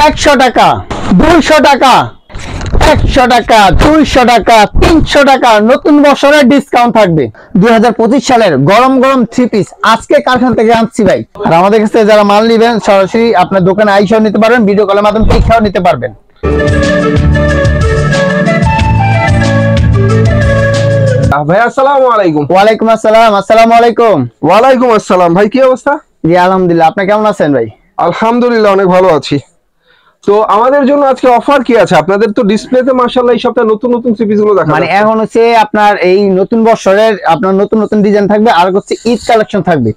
100 টাকা, 200 টাকা, 100 টাকা, 200 টাকা, 300 টাকা নতুন বছরের ডিসকাউন্ট থাকবে। 2025 সালের গরম গরম 3 পিস আজকে কারখানা থেকে আনছি ভাই। আর আমাদের কাছে যারা মাল নেবেন সরাসরি আপনার দোকানে আইসাও নিতে পারবেন, ভিডিও কলের মাধ্যমে দেখাও নিতে পারবেন। ভাই আসসালামু আলাইকুম। ওয়ালাইকুম আসসালাম। আসসালামু আলাইকুম। ওয়ালাইকুম আসসালাম। ভাই কি অবস্থা? জি আলহামদুলিল্লাহ, আপনি কেমন আছেন ভাই? আলহামদুলিল্লাহ অনেক ভালো আছি। তো আমাদের জন্য আজকে অফার কি আছে? আপনাদের তো ডিসপ্লেতে মাশাআল্লাহ এই সপ্তাহে নতুন নতুন সিরিজ গুলো দেখা মানে যাচ্ছে। এখন হচ্ছে আপনার এই নতুন বছরের আপনার নতুন নতুন ডিজাইন থাকবে, আর হচ্ছে ঈদ কালেকশন থাকবে।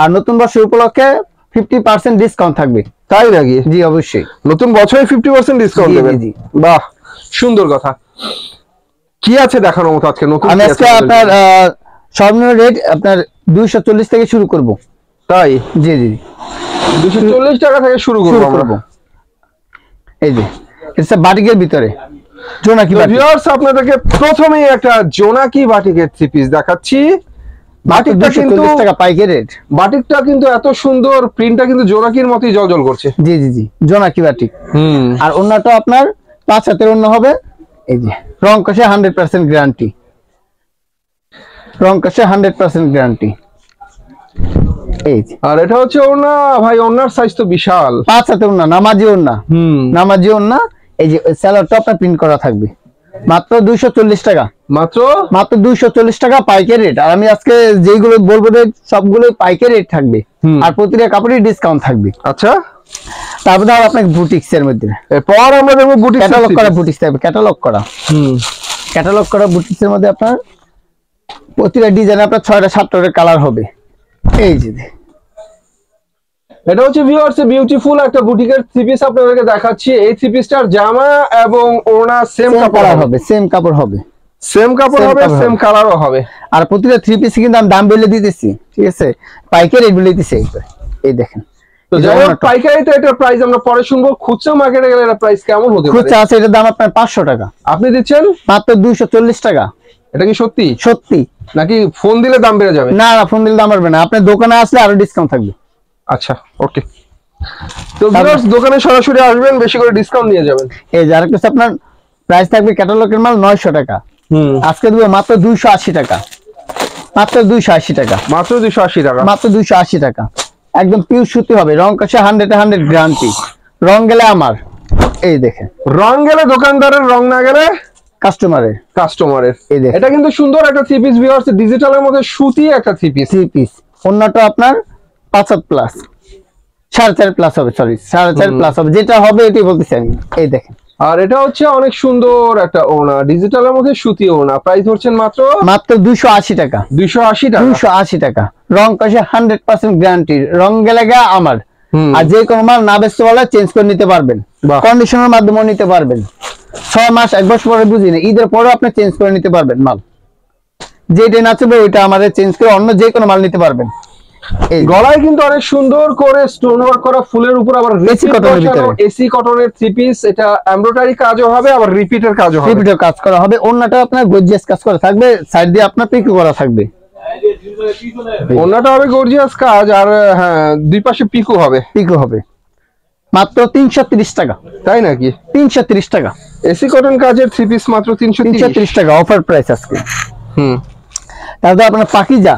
আর নতুন বছর উপলক্ষে 50% ডিসকাউন্ট থাকবে। তাই নাকি? জি অবশ্যই, নতুন বছরে 50% ডিসকাউন্ট দেবেন। জি। বাহ, সুন্দর কথা। কি আছে দেখানোর মতো আজকে নতুন? আমি আজকে আপনার সর্বনিম্ন রেট আপনার 240 থেকে শুরু করব। তাই? জি জি, 240 টাকা থেকে শুরু করব আমরা। এই যে এটা বাটিকের ভিতরে জোনাকি বাটিক। ভিউয়ার্স আপনাদেরকে প্রথমেই একটা জোনাকি বাটিকের থ্রি পিস দেখাচ্ছি। বাটিকটা কিন্তু 240 টাকা পাইকারি রেট। বাটিকটা কিন্তু এত সুন্দর, প্রিন্টটা কিন্তু জোনাকির মতোই জলজল করছে। জি জি জি, জোনাকি বাটিক। আর ওন্নাটা আপনার 5 হাতের ওন্না হবে। এই যে রং কষে 100% গ্যারান্টি, রং কষে 100% গ্যারান্টি। এই যে আর এটা হচ্ছে ওন্না, ভাই ওন্নার সাইজ তো বিশাল। 5 হাতের ওন্না, নামাজি ওন্না। নামাজি ওন্না। এই যে সেলার টপটা প্রিন্ট করা থাকবে। মাত্র 240 টাকা, মাত্র 240 টাকা পাইকারি রেট। আর আমি আজকে যেগুলো বলবো সবগুলো পাইকারি রেট থাকবে, আর প্রতিটা কাপড়ে ডিসকাউন্ট থাকবে। আচ্ছা, তারপর ধর আপনাকে বুটিক্স এর মধ্যে এরপর আমরা দেখবো বুটিক ক্যাটালগ করা বুটিক্স থাকবে। ক্যাটালগ করা বুটিক্স এর মধ্যে আপনার প্রতিটা ডিজাইনে আপনার 6টা 7টা কালার হবে। এই যে এটা হচ্ছে ভিউয়ার্স বিউটিফুল একটা বুটিকের থ্রি পিস আপনাদেরকে দেখাচ্ছি। এই থ্রি পিসটার জামা এবং ওড়না সেম কাপড় হবে, সেম কাপড় হবে, সেম কাপড় হবে, সেম কালারও হবে। আর প্রতিটা থ্রি পিস কিন্তু আমি দাম বলে দিতেছি, ঠিক আছে? পাইকারি রেট বলে দিতেছি। এই দেখেন, তো যাই হোক পাইকারিতে এটার প্রাইস আমরা পরে শুনবো। খুচরা মার্কেটে গেলে এর প্রাইস কেমন হতে পারে? খুচরা আছে এটার দাম আপনার 500 টাকা, আপনি দিচ্ছেন মাত্র 240 টাকা। এটা কি সত্যি সত্যি নাকি ফোন দিলে দাম বেড়ে যাবে? না না, ফোন দিলে দাম বাড়বে না, আপনার দোকানে আসলে আরো ডিসকাউন্ট থাকবে। আচ্ছা ওকে। তো ভিউয়ার্স দোকানে সরাসরি আসবেন, বেশি করে ডিসকাউন্ট নিয়ে যাবেন। এই যে আরেকটা আপনার প্রাইস থাকবে ক্যাটালগের মাল 900 টাকা, আজকে দেবো মাত্র 280 টাকা, মাত্র 280 টাকা, মাত্র 280 টাকা, মাত্র 280 টাকা। একদম পিওর সুতি হবে, রং কষে 100 গ্যারান্টি। রং গেলে আমার, এই দেখেন, রং গেলে দোকানদারের, রং না গেলে কাস্টমারের। এই দেখেন, এটা কিন্তু সুন্দর একটা থ্রি পিস ভিউয়ার্স, ডিজিটালের মধ্যে সুতি একটা থ্রি পিস। ওন্নাটা আপনার 5 হাত প্লাস, 4.5 প্লাস হবে, সরি 4.5 প্লাস হবে, যেটা হবে এটাই বলতেছি আমি। এই দেখেন, আর এটা হচ্ছে অনেক সুন্দর একটা ওড়না, ডিজিটালের মধ্যে সুতি ওড়না। প্রাইস হচ্ছেন মাত্র 280 টাকা, 280 টাকা, 280 টাকা। রং কষে 100% গ্যারান্টি, রং গেলে গা আমার। আর যে কোনো মাল না বেচতে বলে চেঞ্জ করে নিতে পারবেন, কন্ডিশনের মাধ্যমে নিতে পারবেন। 6 মাস 1 বছর পরে বুঝি না, ঈদের পরেও আপনি চেঞ্জ করে নিতে পারবেন মাল। যেটা না চলবে ওইটা আমাদের চেঞ্জ করে অন্য যে কোনো মাল নিতে পারবেন। গলায় কিন্তু অনেক সুন্দর করে স্টোন ওয়ার্ক করা ফুলের উপর আবার এসি কটনের ভিতরে, এসি কটনের থ্রি পিস। এটা এমব্রয়ডারি কাজও হবে, আবার রিপিটের কাজও হবে, রিপিটের কাজ করা হবে। ওন্নাটা আপনার গর্জিয়াস কাজ করা থাকবে, সাইড দিয়ে আপনার পিকো করা থাকবে। ওন্নাটা হবে গর্জিয়াস কাজ, আর হ্যাঁ দুই পাশে পিকো হবে, মাত্র 330 টাকা। তাই নাকি? 330 টাকা এসি কটন কাজের থ্রি পিস মাত্র 330 টাকা অফার প্রাইস আজকে। তারপর আপনার পাকিজা,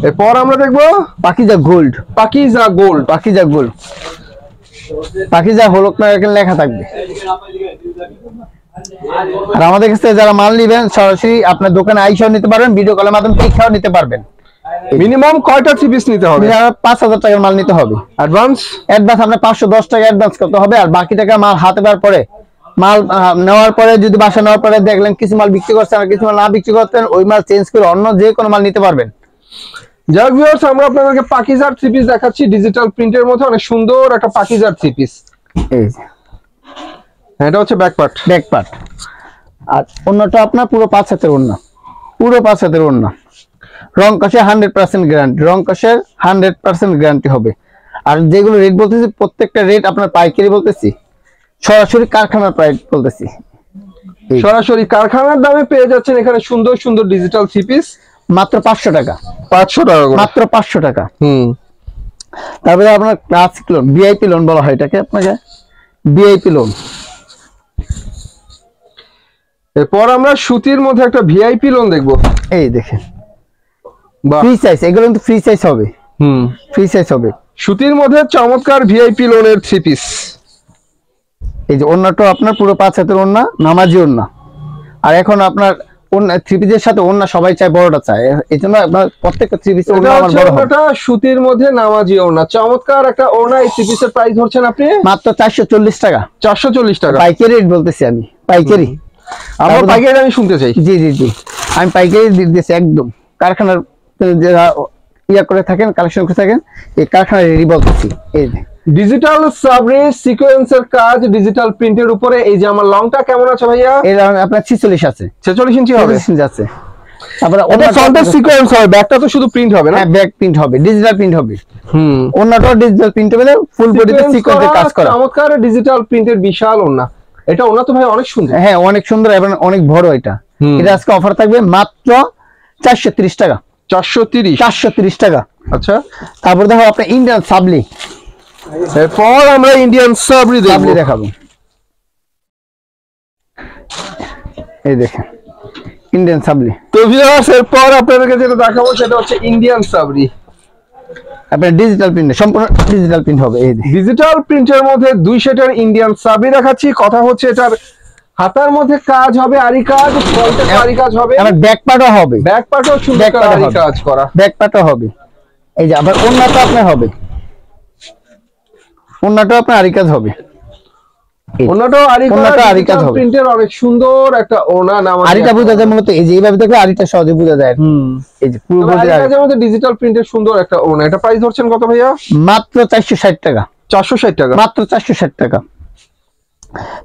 এরপর আমরা দেখবো পাকিজা গোল্ড, পাকিজা হলুদ না এখানে লেখা থাকবে। আর আমাদের কাছে যারা মাল নেবেন সরাসরি আপনার দোকানে আইসাও নিতে পারবেন, ভিডিও কলের মাধ্যমে দেখাও নিতে পারবেন। মিনিমাম কয়টা থ্রি পিস নিতে হবে? 5000 টাকার মাল নিতে হবে। অ্যাডভান্স আপনার 510 টাকা অ্যাডভান্স করতে হবে, আর বাকি টাকা মাল হাতে পাওয়ার পরে, মাল নেওয়ার পরে যদি বাসা নেওয়ার পরে দেখলেন কিছু মাল বিক্রি করছেন আর কিছু মাল না বিক্রি করতেন, ওই মাল চেঞ্জ করে অন্য যে কোনো মাল নিতে পারবেন। যাক ভিউয়ার্স, আমরা আপনাদেরকে পাকিজার থ্রি পিস দেখাচ্ছি, ডিজিটাল প্রিন্টের মধ্যে অনেক সুন্দর একটা পাকিজার থ্রি পিস। এই এটা হচ্ছে ব্যাক পার্ট। আর অন্যটা আপনার পুরো 5 হাতের ওড়না, রং কষে 100% গ্যারান্টি, রং কষের 100% গ্যারান্টি হবে। আর যেগুলো রেট বলতেছি প্রত্যেকটা রেট আপনার পাইকারি বলতেছি, সরাসরি কারখানার প্রাইস বলতেছি। সরাসরি কারখানার দামে পেয়ে যাচ্ছেন এখানে সুন্দর সুন্দর ডিজিটাল থ্রি পিস মাত্র 500 টাকা, 500 টাকা, মাত্র 500 টাকা। তারপরে আপনার ক্লাসিক লোন, ভিআইপি লোন বলা হয় এটাকে। আপনাকে ভিআইপি লোন। এরপর আমরা সুতির মধ্যে একটা ভিআইপি লোন দেখবো। এই দেখেন বাহ, ফ্রি সাইজ, এগুলো কিন্তু ফ্রি সাইজ হবে, ফ্রি সাইজ হবে। সুতির মধ্যে চমৎকার ভিআইপি লোনের 3 পিস। এই যে ওন্নাটা আপনার পুরো 5 হাতের ওন্না, নামাজি ওন্না। আর এখন আপনার ওন্না 3 পিসের সাথে ওন্না সবাই চায়, বড়টা চায়, এই জন্য আপনার প্রত্যেকটা 3 পিসের ওন্না আমার বড় হবে। এটা সুতির মধ্যে নামাজি ওন্না, চমৎকার একটা ওন্না। এই 3 পিসের প্রাইস ধরছেন আপনি মাত্র 440 টাকা। 440 টাকা পাইকারি রেট বলতেছি আমি, পাইকারি। আমার পাইকারি আমি শুনতে চাই। জি জি জি, আমি পাইকারি দিতেছি একদম। কারখানার যারা ইয়া করে থাকেন, কালেকশন করে থাকেন, এই কারখানার রেডি বলতেছি। এই যে ডিজিটাল সাবরি সিকোয়েন্সের কাজ, ডিজিটাল প্রিন্টের উপরে। এই যে আমার লংটা কেমন আছে ভাইয়া? এর আপনার 46 আছে, 46 ইঞ্চি হবে। 46 ইঞ্চি আছে। তারপরে ওটা ফ্রন্টের সিকোয়েন্স হবে, ব্যাকটা তো শুধু প্রিন্ট হবে না? হ্যাঁ, ব্যাক প্রিন্ট হবে, ডিজিটাল প্রিন্ট হবে। ওন্নাটাও ডিজিটাল প্রিন্ট হবে, ফুল বডিতে সিকোয়েন্সের কাজ করা। চমৎকার ডিজিটাল প্রিন্টের বিশাল ওন্না। এটা ওন্না তো ভাই অনেক সুন্দর। হ্যাঁ, অনেক সুন্দর এবং অনেক বড়। এটা এটা আজকে অফার থাকবে মাত্র 430 টাকা। 430 টাকা। আচ্ছা, তারপর দেখো আপনার ইন্ডিয়ান সাবলি। এরপর আমরা ইন্ডিয়ান সাবরি দেখাবো। এই দেখেন ইন্ডিয়ান সাবলি। তো ভিউয়ার্স, এরপর আপনাদেরকে যেটা দেখাবো সেটা হচ্ছে ইন্ডিয়ান সাবরি। আপনার ডিজিটাল প্রিন্ট, সম্পূর্ণ ডিজিটাল প্রিন্ট হবে। এই ডিজিটাল প্রিন্টের মধ্যে 2 সেটের ইন্ডিয়ান সাবরি দেখাচ্ছি। কথা হচ্ছে এটার হাতার মধ্যে কাজ হবে, আরি কাজ, ফ্রন্টে আরি কাজ হবে, আর ব্যাক পার্টও হবে। ব্যাক পার্টও সুন্দর করে আরি কাজ করা, ব্যাক পার্টও হবে। এই যে আবার ওন্নাটা আপনার হবে, ওন্নাটা আপনার আরি কাজ হবে। ওন্নাটাও আরি কাজ হবে। প্রিন্টের অনেক সুন্দর একটা ওন্না। নাম আরিটা বোঝা যায় মূলত এই যে এইভাবে দেখলে আরিটা সহজে বোঝা যায়। এই যে পুরো বডি আরি কাজের মধ্যে ডিজিটাল প্রিন্টের সুন্দর একটা ওন্না। এটা প্রাইস ধরছেন কত ভাইয়া? মাত্র 460 টাকা। 460 টাকা, মাত্র 460 টাকা।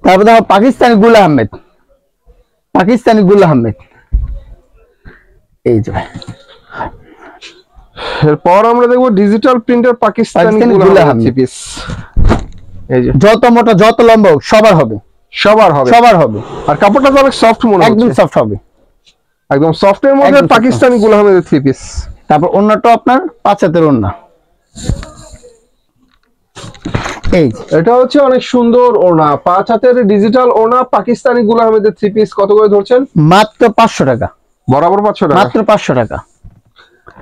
তারপর দেখো পাকিস্তানি গুল আহমেদ, পাকিস্তানি গুল আহমেদ। এই যে এরপর আমরা দেখবো ডিজিটাল প্রিন্টের পাকিস্তানি গুল আহমেদ পিস। এই যে যত মোটা যত লম্বা হোক সবার হবে, সবার হবে, সবার হবে। আর কাপড়টা তো অনেক সফট মনে হচ্ছে, একদম সফট হবে, একদম সফটের মধ্যে পাকিস্তানি গুল আহমেদের 3 পিস। তারপর ওন্নাটা আপনার 5 হাতের ওন্না। এই এটা হচ্ছে অনেক সুন্দর ওনা, 5 হাতের ডিজিটাল ওনা, পাকিস্তানি গুল আহমেদের 3 পিস। কত করে ধরছেন? মাত্র 500 টাকা। বরাবর 500 টাকা, মাত্র 500 টাকা।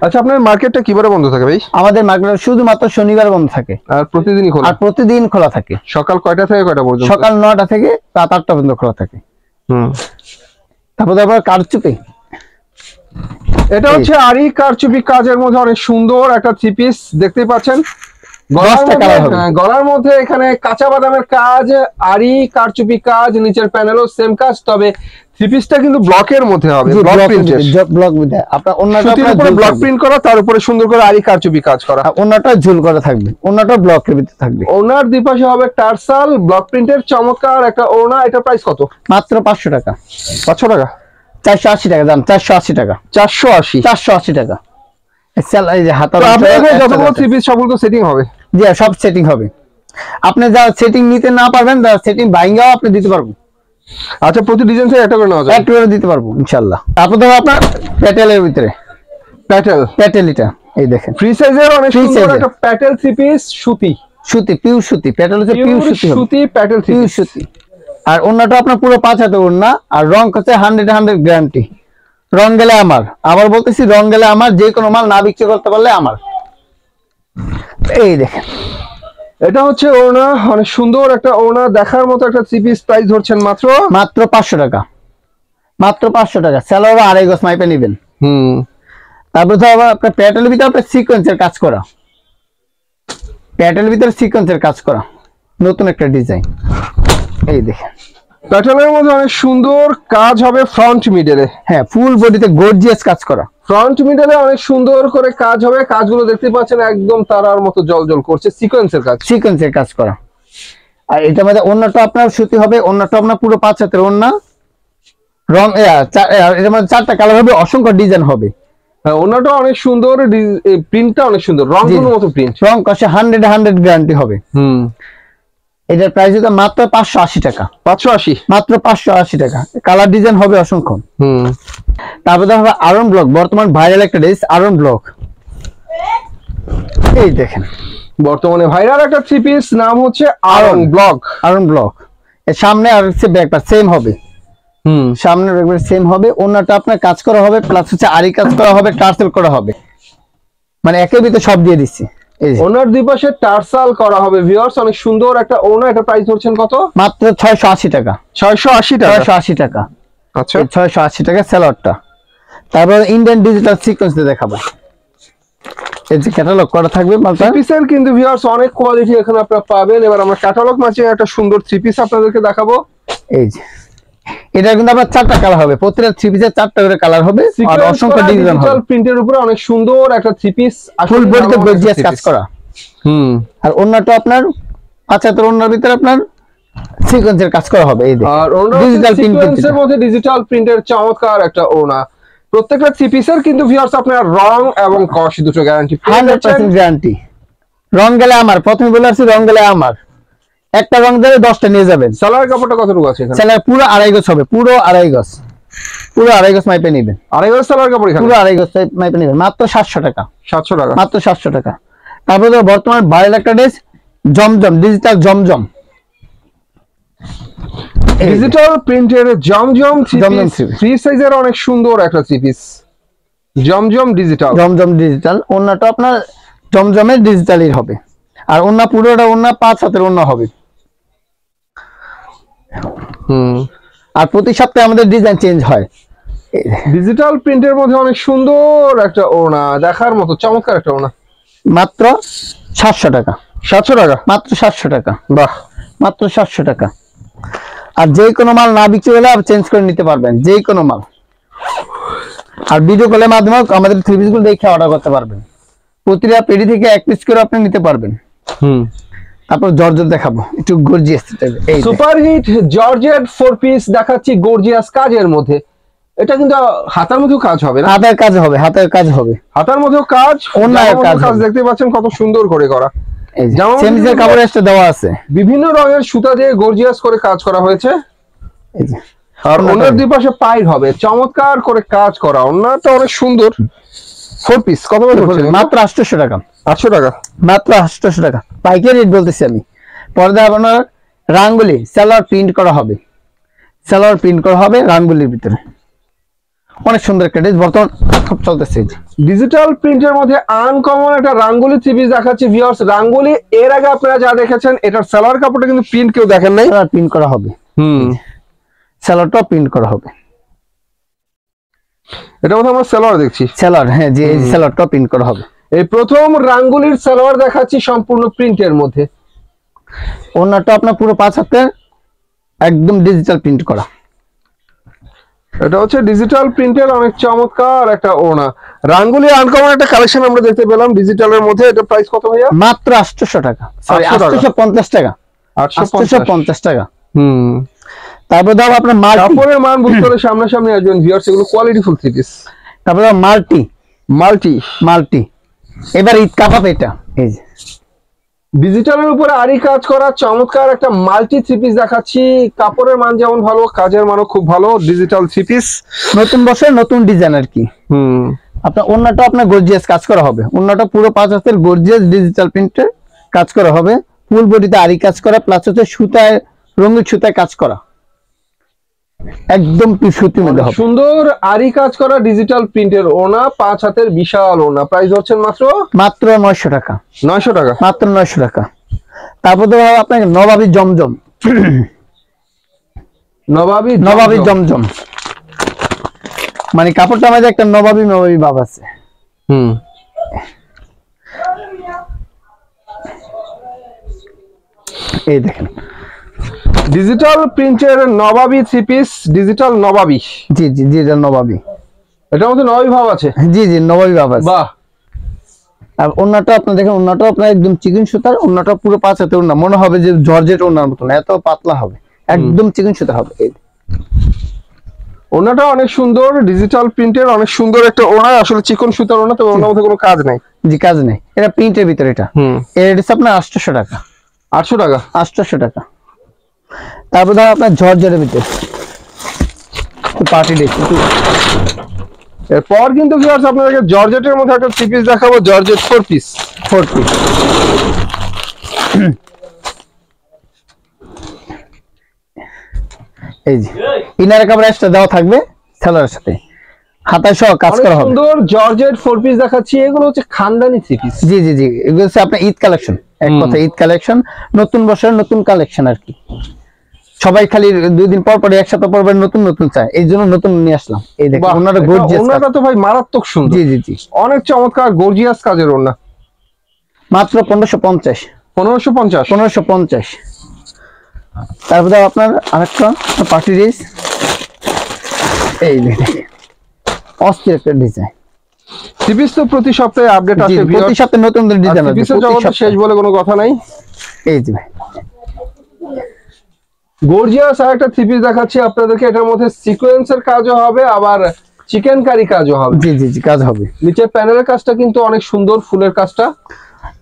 আচ্ছা, আপনার মার্কেটটা কিবারে বন্ধ থাকে ভাই? আমাদের মার্কেট শুধুমাত্র শনিবার বন্ধ থাকে, আর প্রতিদিনই খোলা? আর প্রতিদিন খোলা থাকে। সকাল কয়টা থেকে কয়টা পর্যন্ত? সকাল 9টা থেকে রাত 8টা পর্যন্ত খোলা থাকে। তারপর কারচুপি। এটা হচ্ছে আরি কারচুপি কাজের মধ্যে অনেক সুন্দর একটা 3 পিস দেখতেই পাচ্ছেন। গলার মধ্যে এখানে কাঁচা বাদামের কাজ, আরি কারচুপি কাজ, নিচের প্যানেলও সেম কাজ, তবে 3 পিসটা কিন্তু ব্লকের মধ্যে হবে, ব্লক প্রিন্টের। ব্লক মধ্যে আপনার ওন্নাটা সুতির উপরে ব্লক প্রিন্ট করা, তার উপরে সুন্দর করে আরি কারচুপি কাজ করা। ওন্নাটা ঝুল করা থাকবে, ওন্নাটা ব্লকের ভিতরে থাকবে। ওনার দুই পাশে হবে টার্সাল ব্লক প্রিন্টের চমৎকার একটা ওনা। এটা প্রাইস কত? মাত্র 500 টাকা। 500 টাকা, 480 টাকা দাম। 480 টাকা, 480 টাকা। এই যে হাতা যতগুলো 3 পিস সবগুলো সেটিং হবে? জি, সব সেটিং হবে। আপনি যা সেটিং নিতে না পারবেন, সেটিং বাইঙ্গাও আপনি দিতে পারবো। আচ্ছা, প্রতি ডিজাইন থেকে একটা করে নেওয়া যায়? একটা করে দিতে পারবো ইনশাআল্লাহ। তারপর দেখো আপনার প্যাটেলের ভিতরে প্যাটেল এটা। এই দেখেন ফ্রি সাইজের অনেক সুন্দর একটা প্যাটেল 3 পিস, সুতি, পিওর সুতি। প্যাটেল হচ্ছে পিওর সুতি, প্যাটেল 3 পিস সুতি। আর ওন্নাটা আপনার পুরো 5 হাতে ওন্না, আর রং হচ্ছে 100 গ্যারান্টি। রং গেলে আমার, আবার বলতেছি রং গেলে আমার, যে কোনো মাল না বিক্রি করতে পারলে আমার। এই দেখেন এটা হচ্ছে ওনা, অনেক সুন্দর একটা ওনা, দেখার মতো একটা 3 পিস। প্রাইস ধরছেন মাত্র 500 টাকা। মাত্র 500 টাকা। সেলোয়ার 2.5 গজ মাইপে নেবেন। তারপর তো আবার আপনার প্যাটেলের ভিতরে আপনার সিকোয়েন্সের কাজ করা, প্যাটেলের ভিতরে সিকোয়েন্সের কাজ করা, নতুন একটা ডিজাইন। এই দেখেন প্যাটেলের মধ্যে অনেক সুন্দর কাজ হবে ফ্রন্ট মিডলে। হ্যাঁ, ফুল বডিতে গর্জিয়াস কাজ করা, ফ্রন্ট মিডলে অনেক সুন্দর করে কাজ হবে। কাজগুলো দেখতে পাচ্ছেন একদম তারার মতো জলজল করছে, সিকোয়েন্সের কাজ, সিকোয়েন্সের কাজ করা। আর এটা মধ্যে ওন্নাটা আপনার সুতি হবে, ওন্নাটা আপনার পুরো 5 হাতের ওন্না। রং এর মধ্যে 4টা কালার হবে, অসংখ্য ডিজাইন হবে। হ্যাঁ, ওন্নাটা অনেক সুন্দর, প্রিন্টটা অনেক সুন্দর, রংগুলো মতো প্রিন্ট। রং কষে 100 গ্যারান্টি হবে। এটার প্রাইস হচ্ছে মাত্র 580 টাকা। 580, মাত্র 580 টাকা। কালার ডিজাইন হবে অসংখ্য। তারপর দেখো আয়রন ব্লক, বর্তমান ভাইরাল একটা ড্রেস আয়রন ব্লক। এই দেখেন বর্তমানে ভাইরাল একটা থ্রি পিস, নাম হচ্ছে আয়রন ব্লক। আয়রন ব্লক এর সামনে আর হচ্ছে ব্যাকটা সেম হবে। সামনের ব্যাকটা সেম হবে, ওন্নাটা আপনার কাজ করা হবে, প্লাস হচ্ছে আরি কাজ করা হবে, টার্সেল করা হবে, মানে একের ভিতরে সব দিয়ে দিচ্ছি। ওনার দুই পাশে টার্সাল করা হবে ভিউয়ার্স, অনেক সুন্দর একটা ওনা। এটা প্রাইস ধরছেন কত? মাত্র 680 টাকা। 680 টাকা। 680 টাকা। আচ্ছা 680 টাকা সেলরটা। তারপর ইন্ডিয়ান ডিজিটাল সিকোয়েন্স দিয়ে দেখাবো, এই যে ক্যাটালগ করা থাকবে মালটা। থ্রি পিসের কিন্তু ভিউয়ার্স অনেক কোয়ালিটি এখানে আপনারা পাবেন। এবার আমরা ক্যাটালগ ম্যাচিং একটা সুন্দর থ্রি পিস আপনাদেরকে দেখাবো। এই যে এটা কিন্তু আপনার 4টা কালার হবে, প্রত্যেকটা থ্রি পিসের 4টা করে কালার হবে আর অসংখ্য ডিজাইন হবে। ডিজিটাল প্রিন্টের উপরে অনেক সুন্দর একটা থ্রি পিস, ফুল বডিতে গর্জিয়াস কাজ করা। আর ওন্নাটা আপনার 75 ওন্নার ভিতরে আপনার সিকোয়েন্সের কাজ করা হবে। এই যে আর ডিজিটাল সিকোয়েন্সের মধ্যে ডিজিটাল প্রিন্টের চমৎকার একটা ওনা। প্রত্যেকটা থ্রি পিসের কিন্তু ভিউয়ার্স আপনারা রং এবং কস দুটো গ্যারান্টি 100% গ্যারান্টি। রং গেলে আমার, প্রথমে বলে আসছি রং গেলে আমার, একটা রং দিলে 10টা নিয়ে যাবেন। সালোয়ার কাপড়টা কতটুকু আছে এখানে? সালোয়ার পুরো 2.5 গজ হবে, পুরো 2.5 গজ, পুরো 2.5 গজ মাইপে নেবেন। 2.5 গজ সালোয়ার কাপড় এখানে? পুরো 2.5 গজ মাইপে নেবেন, মাত্র 700 টাকা। 700 টাকা, মাত্র 700 টাকা। তারপরে বর্তমান ভাইরাল একটা ড্রেস জমজম, ডিজিটাল জমজম, ডিজিটাল প্রিন্টের জমজম জমজম ফ্রি সাইজের অনেক সুন্দর একটা থ্রি পিস, জমজম ডিজিটাল। জমজম ডিজিটাল ওন্নাটা আপনার জমজমের ডিজিটালই হবে, আর ওন্না পুরোটা ওন্না 5 হাতের ওন্না হবে। আর প্রতি সপ্তাহে আমাদের ডিজাইন চেঞ্জ হয়। ডিজিটাল প্রিন্টের মধ্যে অনেক সুন্দর একটা ওনা, দেখার মতো চমৎকার একটা ওনা। মাত্র 700 টাকা। 700 টাকা, মাত্র 700 টাকা। বাহ, মাত্র 700 টাকা। আর যে কোনো মাল না বিক্রি হলে আপনি চেঞ্জ করে নিতে পারবেন, যে কোনো মাল। আর ভিডিও কলের মাধ্যমে আমাদের থ্রি পিস গুলো দেখে অর্ডার করতে পারবেন। প্রতিটা পেডি থেকে 1 পিস করে আপনি নিতে পারবেন। তারপর জর্জেট দেখাবো, একটু গর্জিয়াস টাইপের। এই সুপার হিট জর্জেট 4 পিস দেখাচ্ছি গর্জিয়াস কাজের মধ্যে। এটা কিন্তু হাতার মধ্যেও কাজ হবে না? হাতের কাজ হবে, হাতের কাজ হবে, হাতার মধ্যেও কাজ, অন্যায় কাজ দেখতে পাচ্ছেন কত সুন্দর করে করা। এই যে সেমিজের কাপড় এক্সট্রা দেওয়া আছে, বিভিন্ন রঙের সুতা দিয়ে গর্জিয়াস করে কাজ করা হয়েছে। এই যে আর ওনার দুই পাশে পাইর হবে, চমৎকার করে কাজ করা। ওনাটা অনেক সুন্দর। 4 পিস কত করে পড়ছে? মাত্র 800 টাকা। 800 টাকা, মাত্র 800 টাকা পাইকারি রেট বলতেছি আমি। পর্দা আপনার রাঙ্গুলি সালোয়ার প্রিন্ট করা হবে, সালোয়ার প্রিন্ট করা হবে রাঙ্গুলির ভিতরে, অনেক সুন্দর একটা ড্রেস বর্তমান খুব চলতেছে। ডিজিটাল প্রিন্টের মধ্যে আনকমন একটা রাঙ্গুলি থ্রি পিস দেখাচ্ছি ভিউয়ার্স। রাঙ্গুলি এর আগে আপনারা যা দেখেছেন, এটার সালোয়ার কাপড়টা কিন্তু প্রিন্ট কেউ দেখেন নাই, সালোয়ার প্রিন্ট করা হবে। সালোয়ারটা প্রিন্ট করা হবে। এটা মধ্যে আমরা সালোয়ার দেখছি, সালোয়ার, হ্যাঁ জি, এই সালোয়ারটা প্রিন্ট করা হবে। এই প্রথম রাঙ্গুলির সালোয়ার দেখাচ্ছি সম্পূর্ণ প্রিন্টের মধ্যে। ওন্নাটা আপনার পুরো 5 হাতে একদম ডিজিটাল প্রিন্ট করা। এটা হচ্ছে ডিজিটাল প্রিন্টের অনেক চমৎকার একটা ওনা। রাঙ্গুলি আনকমন একটা কালেকশন আমরা দেখতে পেলাম ডিজিটালের মধ্যে। এটা প্রাইস কত ভাইয়া? মাত্র 800 টাকা, সরি 850 টাকা। 850 টাকা। তারপর দাও আপনার মাল্টি, কাপড়ের মান বুঝতে হলে সামনাসামনি আসবেন ভিউয়ার্স, এগুলো কোয়ালিটিফুল থ্রি পিস। তারপর দাও মাল্টি, মাল্টি মাল্টি এবার ঈদ কাপাবে। এটা এই যে ডিজিটালের উপরে আরি কাজ করা চমৎকার একটা মাল্টি থ্রি পিস দেখাচ্ছি। কাপড়ের মান যেমন ভালো, কাজের মানও খুব ভালো। ডিজিটাল থ্রি পিস, নতুন বছর নতুন ডিজাইন আর কি। আপনার ওন্নাটা আপনার গর্জিয়াস কাজ করা হবে, ওন্নাটা পুরো 5 হাতের গর্জিয়াস ডিজিটাল প্রিন্টের কাজ করা হবে, ফুল বডিতে আরি কাজ করা, প্লাস হচ্ছে সুতায় রঙিন সুতায় কাজ করা, একদম সুতির মধ্যে হবে। সুন্দর আরি কাজ করা ডিজিটাল প্রিন্টের ওনা, 5 হাতের বিশাল ওনা। প্রাইস হচ্ছে মাত্র 900 টাকা। 900 টাকা, মাত্র 900 টাকা। তারপর তো আপনাকে নবাবী জমজম, নবাবী জমজম, মানে কাপড়টা আমাদের একটা নবাবী ভাব আছে। এই দেখেন ডিজিটাল প্রিন্টের নবাবী থ্রি পিস, ডিজিটাল নবাবী। জি জি জি, এটা নবাবী। এটার মধ্যে নবাবী ভাব আছে। জি জি, নবাবী ভাব আছে। বাহ। আর ওন্নাটা আপনি দেখেন, ওন্নাটা আপনার একদম চিকন সুতার, ওন্নাটা পুরো 5 হাতে ওন্না, মনে হবে যে জর্জেট ওন্নার মতো না, এত পাতলা হবে, একদম চিকন সুতা হবে। এই ওনাটা অনেক সুন্দর, ডিজিটাল প্রিন্টের অনেক সুন্দর একটা ওনা। আসলে চিকন সুতার ওনা, তবে ওনার মধ্যে কোনো কাজ নাই। জি, কাজ নেই, এটা প্রিন্টের ভিতরে। এটা এর রেট আপনার 800 টাকা। 800 টাকা, 800 টাকা। তারপর ধর আপনার জর্জেটের ভিতরে পার্টি ড্রেস। এরপর কিন্তু ভিউয়ার্স আপনাদেরকে জর্জেটের মধ্যে একটা থ্রি পিস দেখাবো, জর্জেট 4 পিস। এই যে ইনার কাপড় এক্সট্রা দেওয়া থাকবে সেলারের সাথে, হাতায় সহ কাজ করা হবে। সুন্দর জর্জেট 4 পিস দেখাচ্ছি, এগুলো হচ্ছে খানদানি 3 পিস। জি জি জি, এগুলো হচ্ছে আপনার ঈদ কালেকশন, এক কথা ঈদ কালেকশন, নতুন বছরের নতুন কালেকশন আর কি। সবাই খালি 2 দিন পর পর এক সপ্তাহ পর পর নতুন নতুন চায়, এই জন্য নতুন নিয়ে আসলাম। এই দেখুন ওনারা গর্জিয়াস, ওনাটা তো ভাই মারাত্মক সুন্দর। জি জি জি, অনেক চমৎকার গর্জিয়াস কাজের ওনা, মাত্র 1550 1550 1550। তারপরে আপনার আরেকটা পার্টি ড্রেস, এই দেখেন অস্থির একটা ডিজাইন। 3 পিস তো প্রতি সপ্তাহে আপডেট জি, আসে, প্রতি সপ্তাহে নতুন নতুন ডিজাইন আছে, পিসের জগৎ শেষ বলে কোনো কথা নাই। এই যে ভাই গর্জিয়াস আরেকটা 3 পিস দেখাচ্ছি আপনাদেরকে, এটার মধ্যে সিকোয়েন্সের কাজও হবে, আবার চিকেন কারি কাজও হবে। জি জি জি, কাজ হবে। নিচের প্যানেলের কাজটা কিন্তু অনেক সুন্দর, ফুলের কাজটা।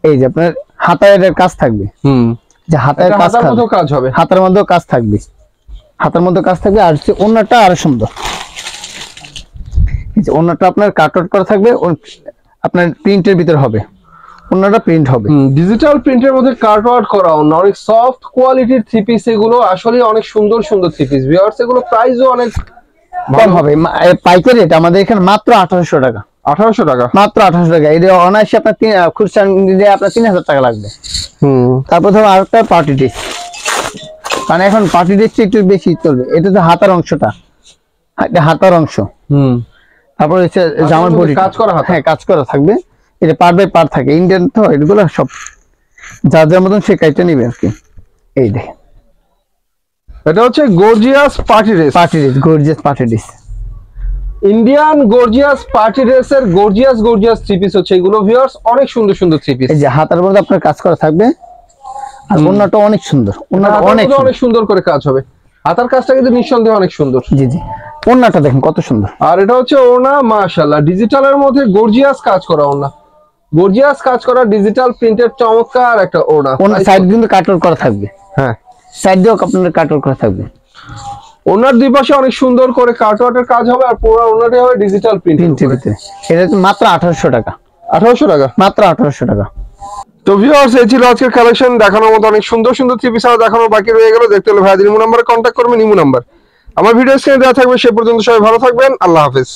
এই যে আপনার হাতায়ের কাজ থাকবে, যে হাতায়ের কাজ হাতার মধ্যেও কাজ হবে, হাতার মধ্যেও কাজ থাকবে, হাতার মধ্যে কাজ থাকবে। আর হচ্ছে ওন্নাটা আরো সুন্দর, এই যে ওন্নাটা আপনার কাটআউট করা থাকবে, আপনার প্রিন্টের ভিতর হবে, ওন্নাটা প্রিন্ট হবে। ডিজিটাল প্রিন্টের মধ্যে কাট আউট করা, অনেক সফট কোয়ালিটির 3 পিস, এগুলো আসলে অনেক সুন্দর সুন্দর 3 পিস। ভিউয়ার্স এগুলো প্রাইসও অনেক কম হবে, পাইকারি রেট আমাদের এখানে মাত্র 1800 টাকা। 1800 টাকা, মাত্র 1800 টাকা। এটা অনায়াসে আপনার খুচরা নিলে আপনার 3000 টাকা লাগবে। তারপর ধরো আরেকটা পার্টি ড্রেস, মানে এখন পার্টি ড্রেসটা একটু বেশি চলবে। এটা তো হাতার অংশটা, এটা হাতার অংশ। তারপর হচ্ছে জামার বডি কাজ করা হাতা, হ্যাঁ কাজ করা থাকবে। এটা পার্ট বাই পার্ট থাকে, ইন্ডিয়ান তো এগুলো সব যার যার মতন সে কাজটা নিবে আর কি। এই দেখেন এটা হচ্ছে gorgeous party dress, gorgeous party dress, Indian gorgeous party ড্রেসের গর্জিয়াস 3 পিস হচ্ছে এগুলো। ভিউয়ার্স অনেক সুন্দর সুন্দর 3 পিস। এই যে হাতার মধ্যে আপনার কাজ করা থাকবে, আর ওন্নাটা অনেক সুন্দর, ওন্নাটা অনেক সুন্দর করে কাজ হবে। হাতার কাজটা কিন্তু নিঃসন্দেহে অনেক সুন্দর। জি জি, ওন্নাটা দেখেন কত সুন্দর। আর এটা হচ্ছে ওনা, মাশাআল্লাহ ডিজিটালের মধ্যে গর্জিয়াস কাজ করা ওনা, গর্জিয়াস কাজ করা ডিজিটাল প্রিন্টের চমৎকার একটা ওনা। ওনার সাইড কিন্তু কাটআউট করা থাকবে, হ্যাঁ সাইড দিয়েও আপনার কাটআউট করা থাকবে। ওনার দুই পাশে অনেক সুন্দর করে কাটআউটের কাজ হবে, আর পুরো ওনাটা হবে ডিজিটাল প্রিন্টের ভিতরে। এটা মাত্র 1800 টাকা, 1800 টাকা, মাত্র 1800 টাকা। তো ভিউয়ার্স এই ছিল আজকের কালেকশন। দেখানোর মতো অনেক সুন্দর সুন্দর 3 পিস দেখানো বাকি রয়ে গেল। দেখতে হলে ভাইদের ইমো নাম্বারে কন্ট্যাক্ট করবেন, ইমো নাম্বার আমার ভিডিও স্ক্রিনে দেওয়া থাকবে। সে পর্যন্ত সবাই ভালো থাকবেন, আল্লাহ হাফেজ।